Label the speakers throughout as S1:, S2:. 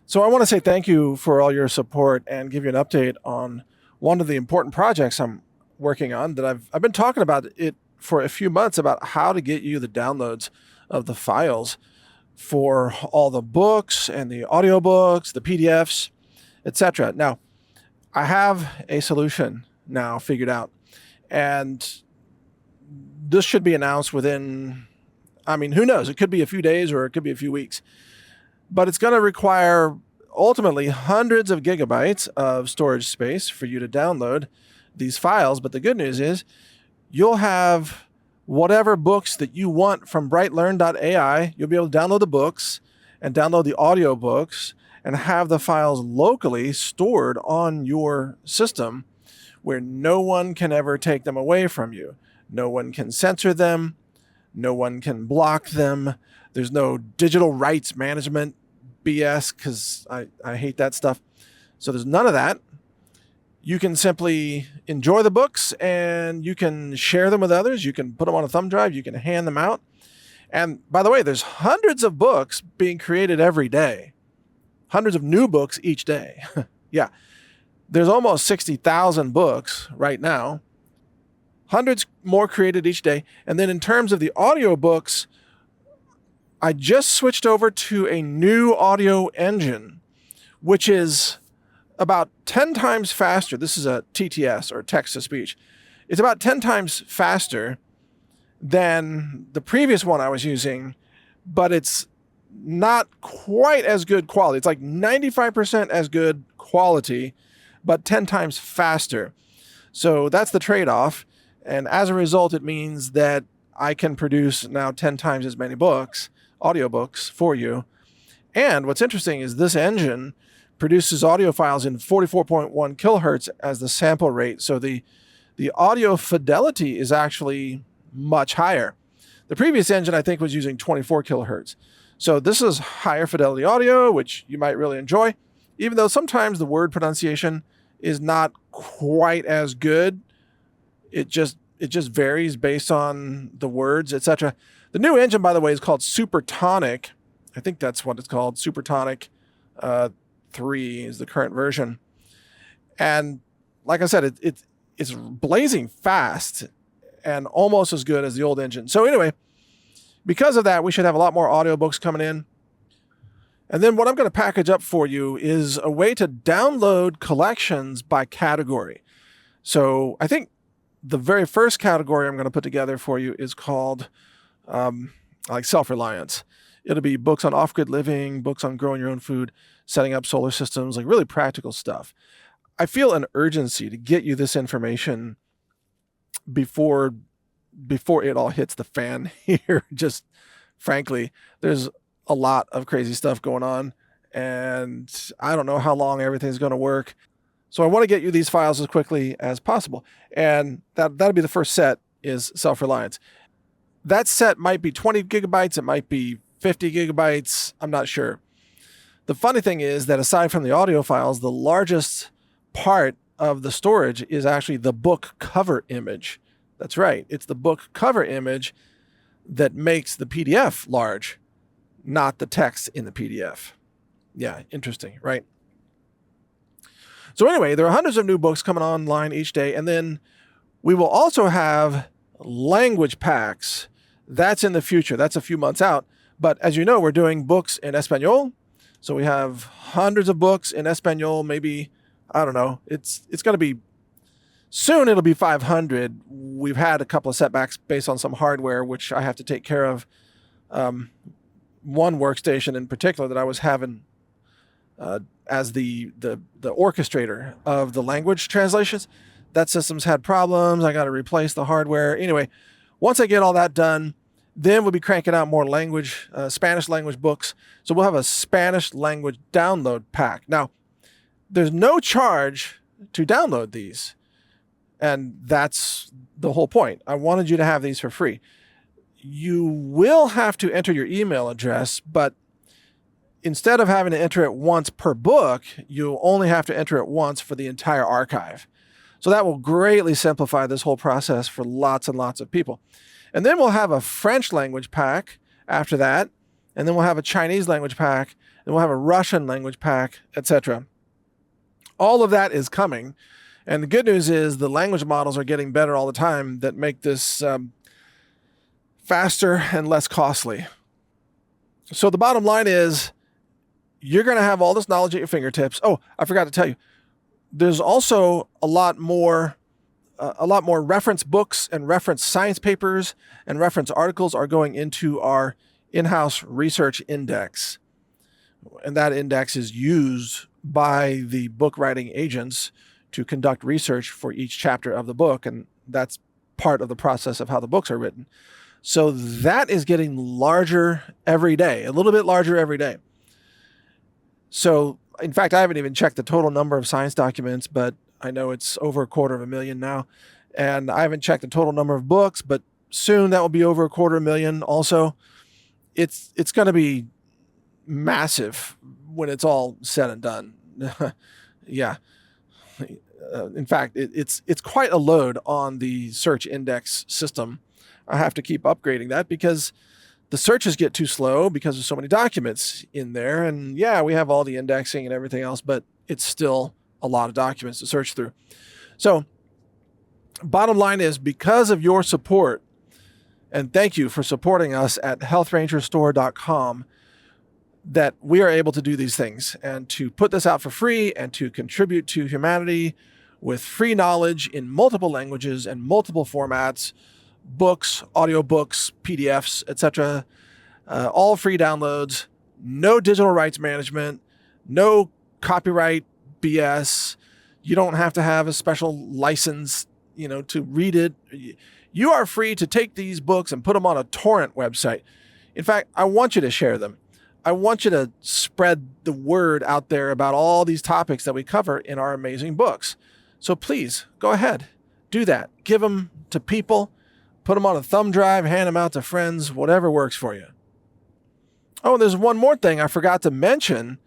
S1: So I want to say thank you for all your support and give you an update on one of the important projects I'm working on that I've been talking about it for a few months about how to get you the downloads of the files for all the books and the audiobooks, the PDFs, etc. Now, I have a solution now figured out, and this should be announced within, who knows? It could be a few days or it could be a few weeks, but it's going to require ultimately hundreds of gigabytes of storage space for you to download these files. But the good news is you'll have whatever books that you want from BrightLearn.ai. You'll be able to download the books and download the audiobooks and have the files locally stored on your system where no one can ever take them away from you. No one can censor them. No one can block them. There's no digital rights management BS because I hate that stuff. So there's none of that. You can simply enjoy the books and you can share them with others. You can put them on a thumb drive. You can hand them out. And by the way, there's hundreds of books being created every day. Hundreds of new books each day. Yeah. There's almost 60,000 books right now. Hundreds more created each day. And then in terms of the audiobooks, I just switched over to a new audio engine, which is about 10 times faster. This is a TTS, or text to speech. It's about 10 times faster than the previous one I was using, but it's not quite as good quality. It's like 95% as good quality, but 10 times faster. So that's the trade-off. And as a result, it means that I can produce now 10 times as many books, audiobooks for you. And what's interesting is this engine produces audio files in 44.1 kilohertz as the sample rate. So the audio fidelity is actually much higher. The previous engine, I think, was using 24 kilohertz. So this is higher fidelity audio, which you might really enjoy, even though sometimes the word pronunciation is not quite as good. It just varies based on the words, etc. The new engine, by the way, is called Supertonic. I think that's what it's called. Supertonic 3 is the current version. And like I said, it's blazing fast and almost as good as the old engine. So anyway, because of that, we should have a lot more audiobooks coming in. And then what I'm going to package up for you is a way to download collections by category. So I think the very first category I'm going to put together for you is called self-reliance. It'll be books on off-grid living, books on growing your own food, setting up solar systems, like really practical stuff. I feel an urgency to get you this information before it all hits the fan here. Just frankly, there's a lot of crazy stuff going on, and I don't know how long everything's going to work. So I want to get you these files as quickly as possible. And that'll be the first set, is self-reliance. That set might be 20 gigabytes. It might be 50 gigabytes. I'm not sure. The funny thing is that aside from the audio files, the largest part of the storage is actually the book cover image. That's right. It's the book cover image that makes the PDF large, not the text in the PDF. Yeah, interesting, right? So anyway, there are hundreds of new books coming online each day. And then we will also have language packs. That's in the future. That's a few months out. But as you know, we're doing books in Espanol. So we have hundreds of books in Espanol. Maybe, I don't know. It's going to be, soon it'll be 500. We've had a couple of setbacks based on some hardware, which I have to take care of. One workstation in particular that I was having as the orchestrator of the language translations, that system's had problems. I got to replace the hardware. Anyway, once I get all that done, then we'll be cranking out more Spanish language books. So we'll have a Spanish language download pack. Now, there's no charge to download these. And that's the whole point. I wanted you to have these for free. You will have to enter your email address, but instead of having to enter it once per book, you'll only have to enter it once for the entire archive. So that will greatly simplify this whole process for lots and lots of people. And then we'll have a French language pack after that. and then we'll have a Chinese language pack, and we'll have a Russian language pack, etc. All of that is coming. And the good news is the language models are getting better all the time that make this faster and less costly. So the bottom line is you're going to have all this knowledge at your fingertips. Oh, I forgot to tell you, there's also a lot more reference books and reference science papers and reference articles are going into our in-house research index. And that index is used by the book writing agents to conduct research for each chapter of the book. And that's part of the process of how the books are written. So that is getting larger every day, a little bit larger every day. So, in fact, I haven't even checked the total number of science documents, but I know it's over 250,000 now. And I haven't checked the total number of books, but soon that will be over 250,000 also. It's going to be massive when it's all said and done. Yeah. In fact, it's quite a load on the search index system. I have to keep upgrading that because the searches get too slow because there's so many documents in there. And yeah, we have all the indexing and everything else, but it's still a lot of documents to search through. So bottom line is, because of your support, and thank you for supporting us at healthrangerstore.com, that we are able to do these things and to put this out for free and to contribute to humanity with free knowledge in multiple languages and multiple formats, books, audiobooks, PDFs, etc. All free downloads, no digital rights management, no copyright BS. You don't have to have a special license, to read it. You are free to take these books and put them on a torrent website. In fact, I want you to share them. I want you to spread the word out there about all these topics that we cover in our amazing books. So please go ahead, do that. Give them to people, put them on a thumb drive, hand them out to friends, whatever works for you. Oh, there's one more thing I forgot to mention.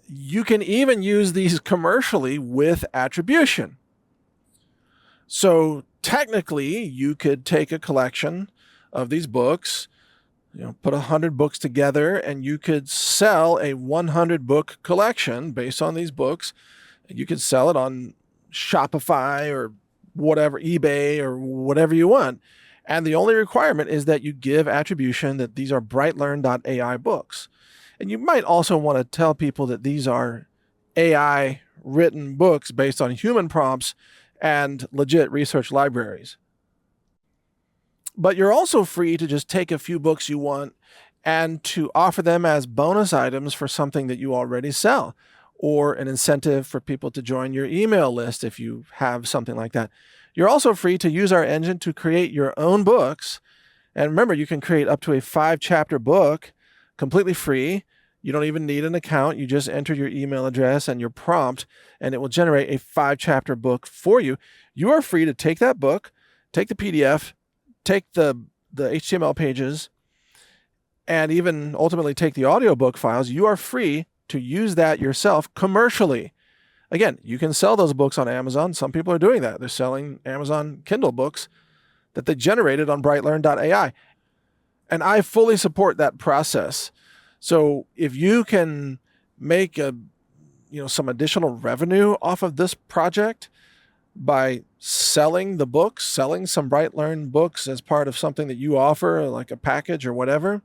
S1: You can even use these commercially with attribution. So technically, you could take a collection of these books, put 100 books together, and you could sell a 100 book collection based on these books. You could sell it on Shopify or whatever, eBay or whatever you want. And the only requirement is that you give attribution that these are BrightLearn.ai books. And you might also want to tell people that these are AI written books based on human prompts and legit research libraries. But you're also free to just take a few books you want and to offer them as bonus items for something that you already sell, or an incentive for people to join your email list if you have something like that. You're also free to use our engine to create your own books. And remember, you can create up to a 5-chapter book completely free. You don't even need an account. You just enter your email address and your prompt, and it will generate a 5-chapter book for you. You are free to take that book, take the PDF, take the HTML pages, and even ultimately take the audiobook files. You are free to use that yourself commercially. Again, you can sell those books on Amazon. Some people are doing that. They're selling Amazon Kindle books that they generated on BrightLearn.ai. And I fully support that process. So if you can make some additional revenue off of this project by selling the books, selling some BrightLearn books as part of something that you offer, like a package or whatever,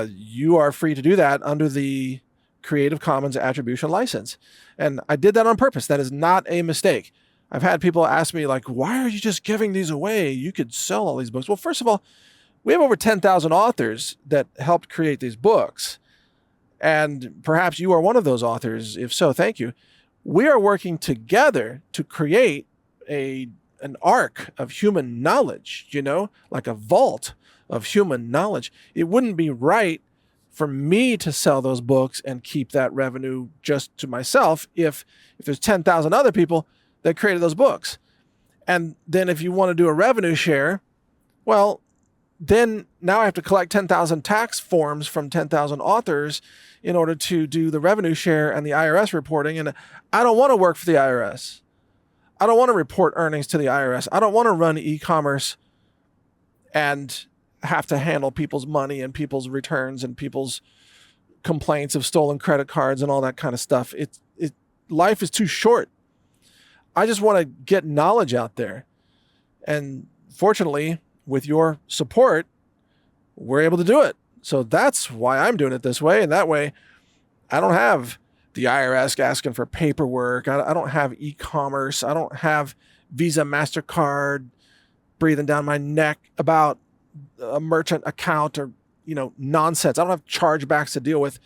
S1: you are free to do that under the Creative Commons Attribution License. And I did that on purpose. That is not a mistake. I've had people ask me, why are you just giving these away? You could sell all these books. Well, first of all, we have over 10,000 authors that helped create these books. And perhaps you are one of those authors. If so, thank you. We are working together to create an ark of human knowledge, like a vault of human knowledge. It wouldn't be right for me to sell those books and keep that revenue just to myself if there's 10,000 other people that created those books. And then if you want to do a revenue share, well, then now I have to collect 10,000 tax forms from 10,000 authors in order to do the revenue share and the IRS reporting. And I don't want to work for the IRS. I don't want to report earnings to the IRS. I don't want to run e-commerce and have to handle people's money and people's returns and people's complaints of stolen credit cards and all that kind of stuff. Life is too short. I just want to get knowledge out there. And fortunately, with your support, we're able to do it. So that's why I'm doing it this way. And that way, I don't have the IRS asking for paperwork. I don't have e-commerce. I don't have Visa, MasterCard breathing down my neck about a merchant account or, nonsense. I don't have chargebacks to deal with.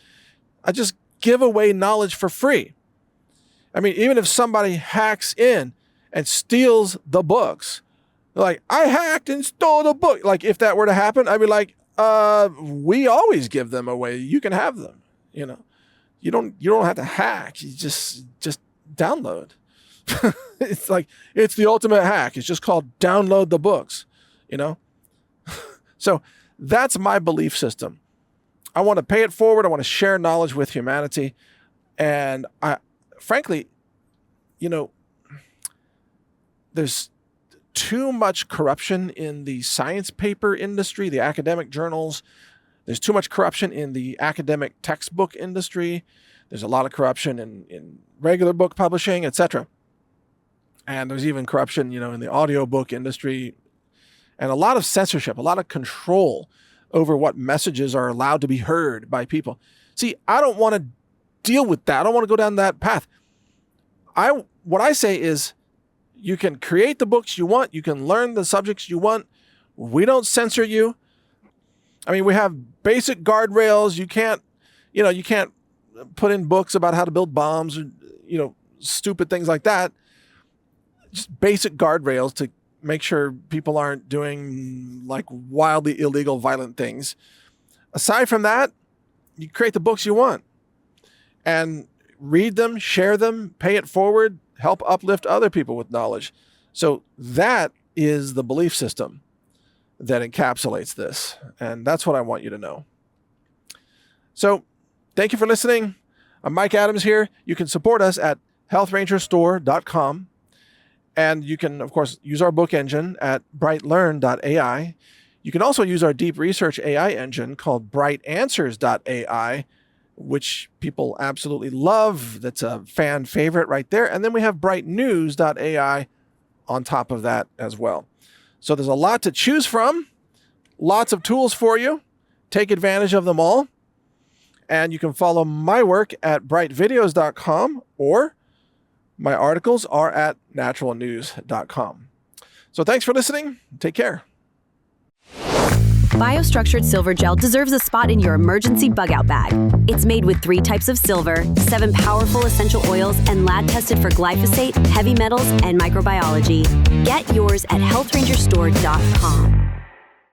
S1: I just give away knowledge for free. I mean, even if somebody hacks in and steals the books, like, I hacked and stole the book. Like, if that were to happen, I'd be like, we always give them away. You can have them. You don't have to hack. You just download. It's like, it's the ultimate hack. It's just called download the books, So that's my belief system. I want to pay it forward. I want to share knowledge with humanity. And frankly, there's too much corruption in the science paper industry, the academic journals. There's too much corruption in the academic textbook industry. There's a lot of corruption in regular book publishing, etc. And there's even corruption, in the audiobook industry, and a lot of censorship, a lot of control over what messages are allowed to be heard by people. See, I don't want to deal with that. I don't want to go down that path. What I say is, you can create the books you want. You can learn the subjects you want. We don't censor you. I mean, we have basic guardrails. You can't put in books about how to build bombs or, stupid things like that. Just basic guardrails to make sure people aren't doing like wildly illegal, violent things. Aside from that, you create the books you want and read them, share them, pay it forward, help uplift other people with knowledge. So that is the belief system that encapsulates this. And that's what I want you to know. So thank you for listening. I'm Mike Adams here. You can support us at healthrangerstore.com. And you can, of course, use our book engine at BrightLearn.ai. You can also use our deep research AI engine called BrightAnswers.ai, which people absolutely love. That's a fan favorite right there. And then we have BrightNews.ai on top of that as well. So there's a lot to choose from, lots of tools for you. Take advantage of them all. And you can follow my work at brightvideos.com, or my articles are at naturalnews.com. So thanks for listening. Take care.
S2: Biostructured silver gel deserves a spot in your emergency bug-out bag. It's made with 3 types of silver, 7 powerful essential oils, and lab-tested for glyphosate, heavy metals, and microbiology. Get yours at healthrangerstore.com.